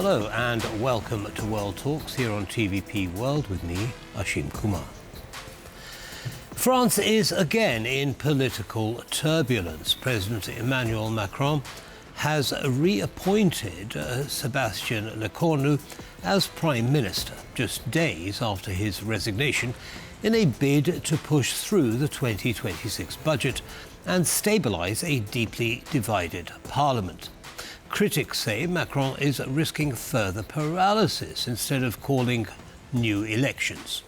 Hello and welcome to World Talks here on TVP World with me, Ashim Kumar. France is again in political turbulence. President Emmanuel Macron has reappointed Sébastien Lecornu as Prime Minister just days after his resignation in a bid to push through the 2026 budget and stabilise a deeply divided parliament. Critics say Macron is risking further paralysis instead of calling new elections.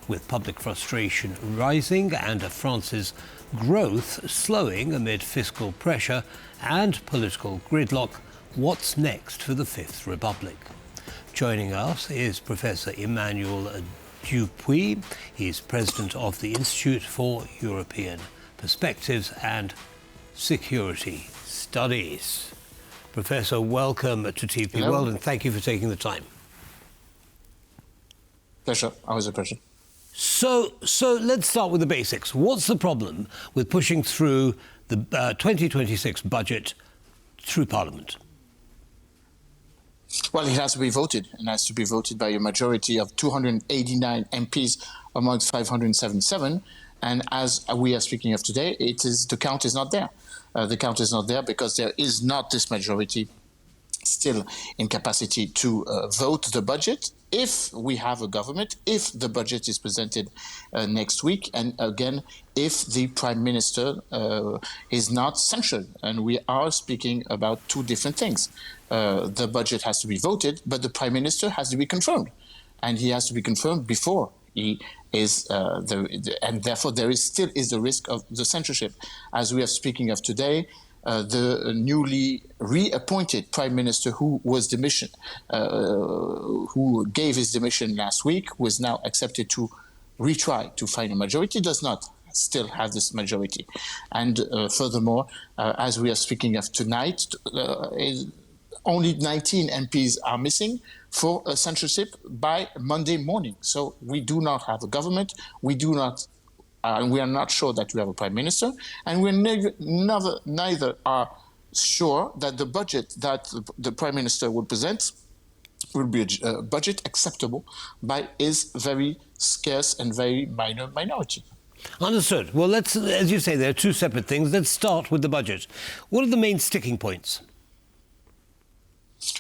With public frustration rising and France's growth slowing amid fiscal pressure and political gridlock, what's next for the Fifth Republic? Joining us is Professor Emmanuel Dupuy. He's president of the Institute for European Perspectives and Security Studies. Professor, welcome to TVP World, and thank you for taking the time. Pleasure. Always a pleasure. So let's start with the basics. What's the problem with pushing through the 2026 budget through Parliament? Well, it has to be voted, and has to be voted by a majority of 289 MPs amongst 577. And as we are speaking of today, the count is not there. The count is not there because there is not this majority still in capacity to vote the budget if we have a government, if the budget is presented next week, and again, if the Prime Minister is not censured. And we are speaking about two different things. The budget has to be voted, but the Prime Minister has to be confirmed. And he has to be confirmed before he is and therefore there is still the risk of the censorship. As we are speaking of today, the newly reappointed Prime Minister who gave his demission last week, who is now accepted to retry to find a majority, does not still have this majority. And furthermore, as we are speaking of tonight, only 19 MPs are missing for a censorship by Monday morning. So we do not have a government. We are not sure that we have a prime minister, and we neither are sure that the budget that the prime minister will present will be a budget acceptable by his very scarce and very minor minority. Understood. Well, as you say, there are two separate things. Let's start with the budget. What are the main sticking points?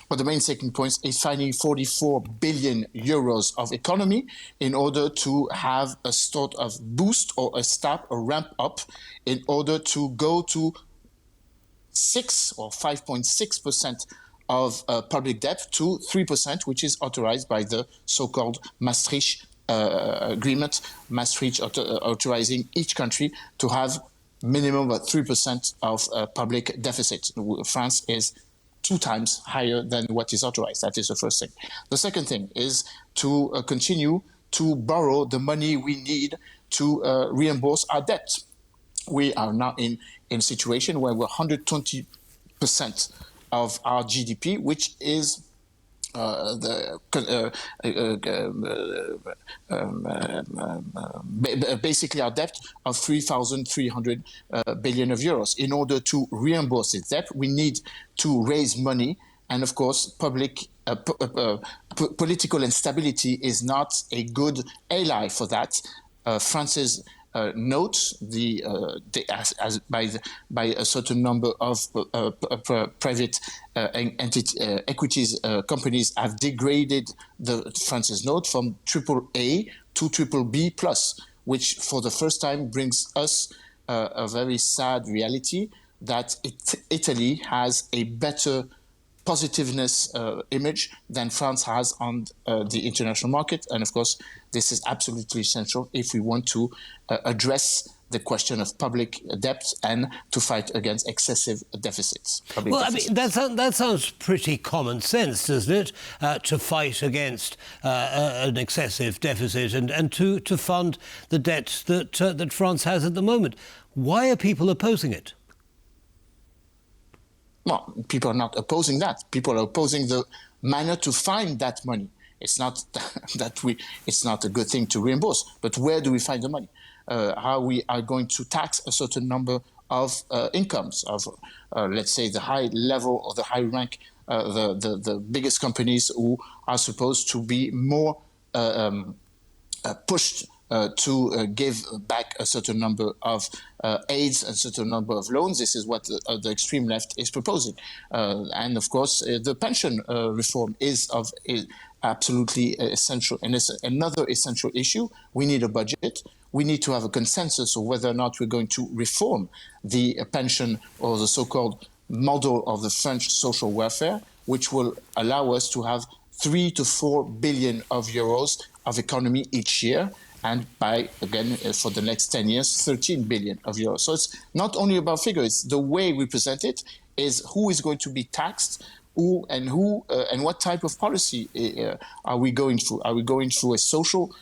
Well, the main sticking point is finding 44 billion euros of economy in order to have a sort of boost or a ramp up in order to go to 6 or 5.6% of public debt to 3%, which is authorized by the so-called Maastricht agreement, Maastricht authorizing each country to have minimum of 3% of public deficit. France is 2 times higher than what is authorized. That is the first thing. The second thing is to continue to borrow the money we need to reimburse our debt. We are now in a situation where we're 120% of our GDP, which is basically our debt of 3,300 billion of euros. In order to reimburse this debt, we need to raise money, and of course, political instability is not a good ally for that. France's note by a certain number of private equities companies have degraded France's note from AAA to BBB plus, which for the first time brings us a very sad reality that Italy has a better positiveness image than France has on the international market. And of course, this is absolutely essential if we want to address the question of public debt and to fight against excessive deficits. Well, deficits. I mean, that sounds pretty common sense, doesn't it? To fight against an excessive deficit and to fund the debt that France has at the moment. Why are people opposing it? Well, people are not opposing that. People are opposing the manner to find that money. It's not it's not a good thing to reimburse, but where do we find the money? How we are going to tax a certain number of incomes of, let's say, the high level or the high rank the biggest companies who are supposed to be more pushed to give back a certain number of aids, a certain number of loans. This is what the extreme left is proposing. And of course, the pension reform is absolutely essential. And it's another essential issue. We need a budget. We need to have a consensus of whether or not we're going to reform the pension or the so-called model of the French social welfare, which will allow us to have 3 to 4 billion of euros of economy each year, and by, again, for the next 10 years, 13 billion of euros. So it's not only about figures, the way we present it is who is going to be taxed, who and what type of policy are we going through? Are we going through a social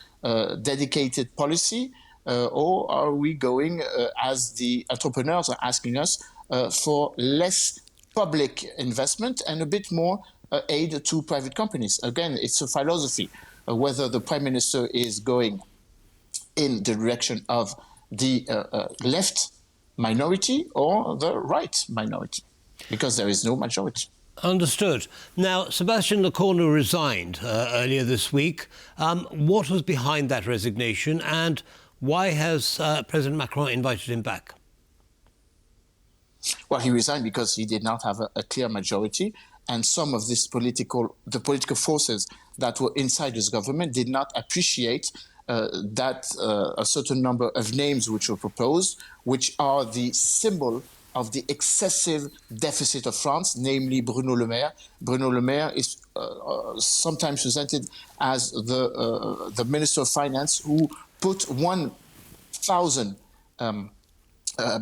dedicated policy, or are we going, as the entrepreneurs are asking us, for less public investment and a bit more aid to private companies? Again, it's a philosophy, whether the Prime Minister is going in the direction of the left minority or the right minority, because there is no majority. Understood. Now, Sébastien Lecornu resigned earlier this week. What was behind that resignation, and why has President Macron invited him back? Well, he resigned because he did not have a clear majority, and some of the political forces that were inside his government did not appreciate that a certain number of names which were proposed, which are the symbol of the excessive deficit of France, namely Bruno Le Maire. Bruno Le Maire is sometimes presented as the Minister of Finance who put 1,000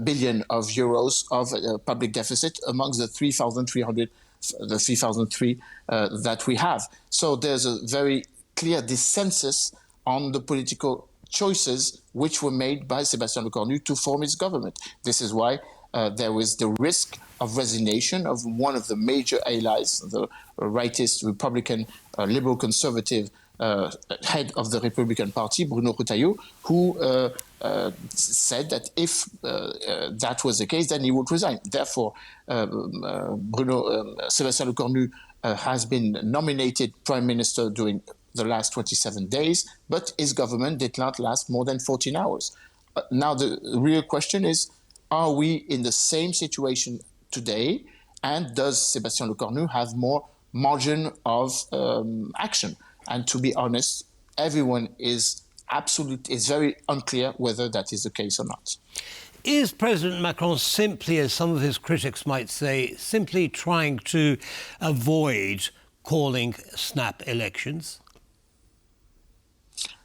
billion of euros of public deficit amongst the 3,300, the 3,003 that we have. So there's a very clear dissensus on the political choices which were made by Sébastien Lecornu to form his government. This is why there was the risk of resignation of one of the major allies, the rightist Republican liberal conservative head of the Republican Party, Bruno Retailleau, who said that if that was the case, then he would resign. Therefore, Sébastien Lecornu has been nominated Prime Minister during the last 27 days, but his government did not last more than 14 hours. Now, the real question is, are we in the same situation today? And does Sébastien Lecornu have more margin of action? And to be honest, everyone is very unclear whether that is the case or not. Is President Macron simply, as some of his critics might say, simply trying to avoid calling snap elections?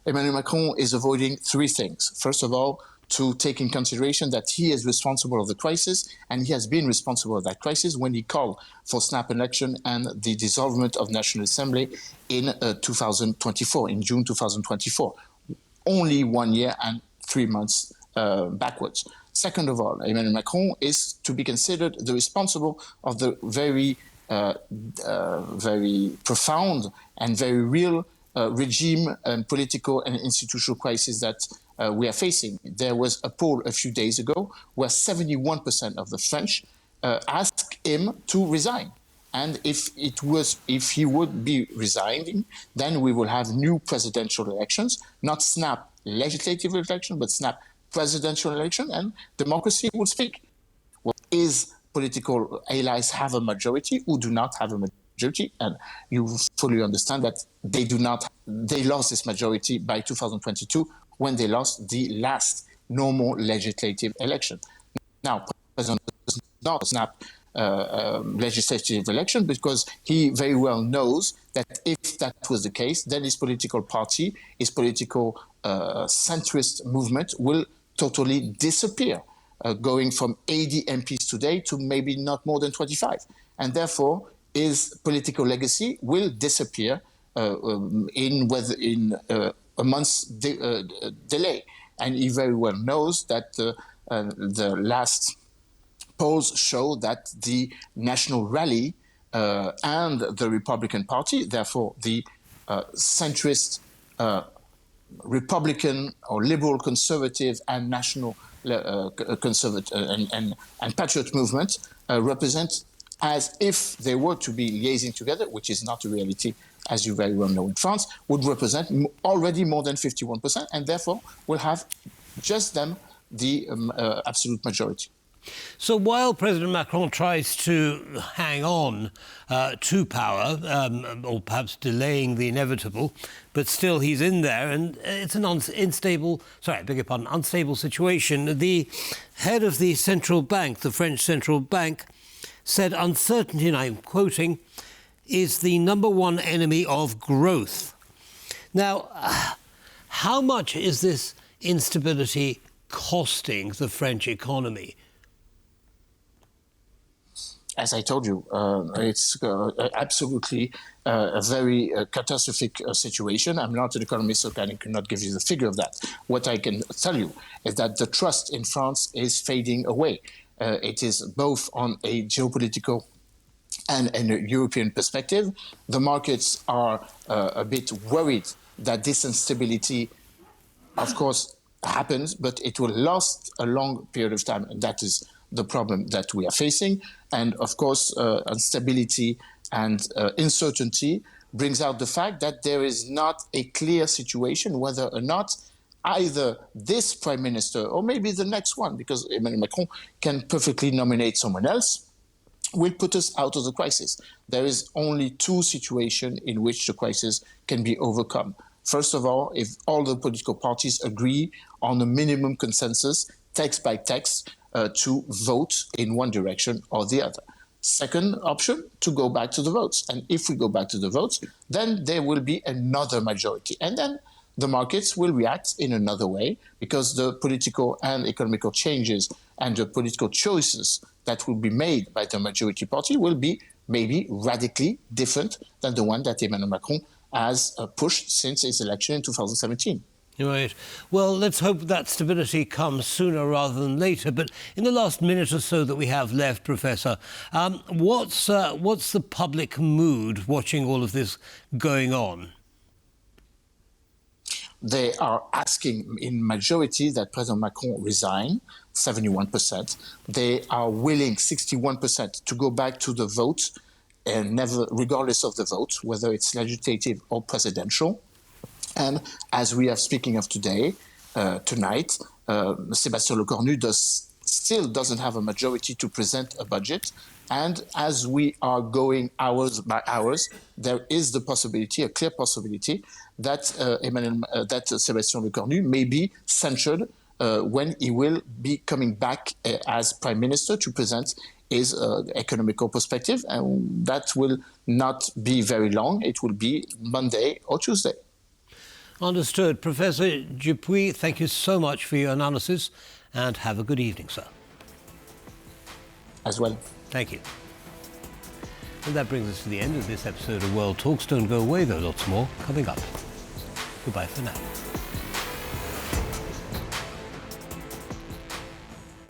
Emmanuel Macron is avoiding three things. First of all, to take in consideration that he is responsible of the crisis, and he has been responsible of that crisis when he called for snap election and the dissolvement of National Assembly in 2024, in June 2024, only 1 year and 3 months backwards. Second of all, Emmanuel Macron is to be considered the responsible of the very profound and very real regime and political and institutional crisis that we are facing. There was a poll a few days ago where 71% of the French asked him to resign. And if he would be resigning, then we will have new presidential elections, not snap legislative election, but snap presidential election, and democracy will speak. Well, is political allies have a majority who do not have a majority? And you fully understand that they do not. They lost this majority by 2022 when they lost the last normal legislative election. Now, President does not snap legislative election because he very well knows that if that was the case, then his political party, his political centrist movement will totally disappear, going from 80 MPs today to maybe not more than 25. And therefore, his political legacy will disappear in a month's delay. And he very well knows that the last polls show that the National Rally and the Republican Party, therefore the centrist Republican or liberal conservative and national conservative and patriot movement represent as if they were to be liaising together, which is not a reality, as you very well know in France, would represent already more than 51%, and therefore will have just them the absolute majority. So while President Macron tries to hang on to power, or perhaps delaying the inevitable, but still he's in there, and it's an unstable situation. The head of the central bank, the French central bank, said uncertainty, and I'm quoting, is the number one enemy of growth. Now, how much is this instability costing the French economy? As I told you, it's absolutely a very catastrophic situation. I'm not an economist, so I cannot give you the figure of that. What I can tell you is that the trust in France is fading away. It is both on a geopolitical and in a European perspective. The markets are a bit worried that this instability, of course, happens, but it will last a long period of time, and that is the problem that we are facing. And of course, instability and uncertainty brings out the fact that there is not a clear situation whether or not either this prime minister or maybe the next one, because Emmanuel Macron can perfectly nominate someone else, will put us out of the crisis. There is only two situations in which the crisis can be overcome. First of all, if all the political parties agree on a minimum consensus, text by text, to vote in one direction or the other. Second option, to go back to the votes. And if we go back to the votes, then there will be another majority. And then the markets will react in another way, because the political and economical changes and the political choices that will be made by the majority party will be maybe radically different than the one that Emmanuel Macron has pushed since his election in 2017. Right. Well, let's hope that stability comes sooner rather than later. But in the last minute or so that we have left, Professor, what's the public mood watching all of this going on? They are asking in majority that President Macron resign, 71%. They are willing, 61%, to go back to the vote, and never, regardless of the vote, whether it's legislative or presidential. And as we are speaking of today, tonight, Sébastien Lecornu still doesn't have a majority to present a budget. And as we are going hours by hours, there is the possibility, a clear possibility, that Sébastien Lecornu may be censured when he will be coming back as Prime Minister to present his economical perspective. And that will not be very long. It will be Monday or Tuesday. Understood. Professor Dupuy, thank you so much for your analysis, and have a good evening, sir. As well. Thank you. And that brings us to the end of this episode of World Talks. Don't go away, though, lots more coming up. Goodbye for now.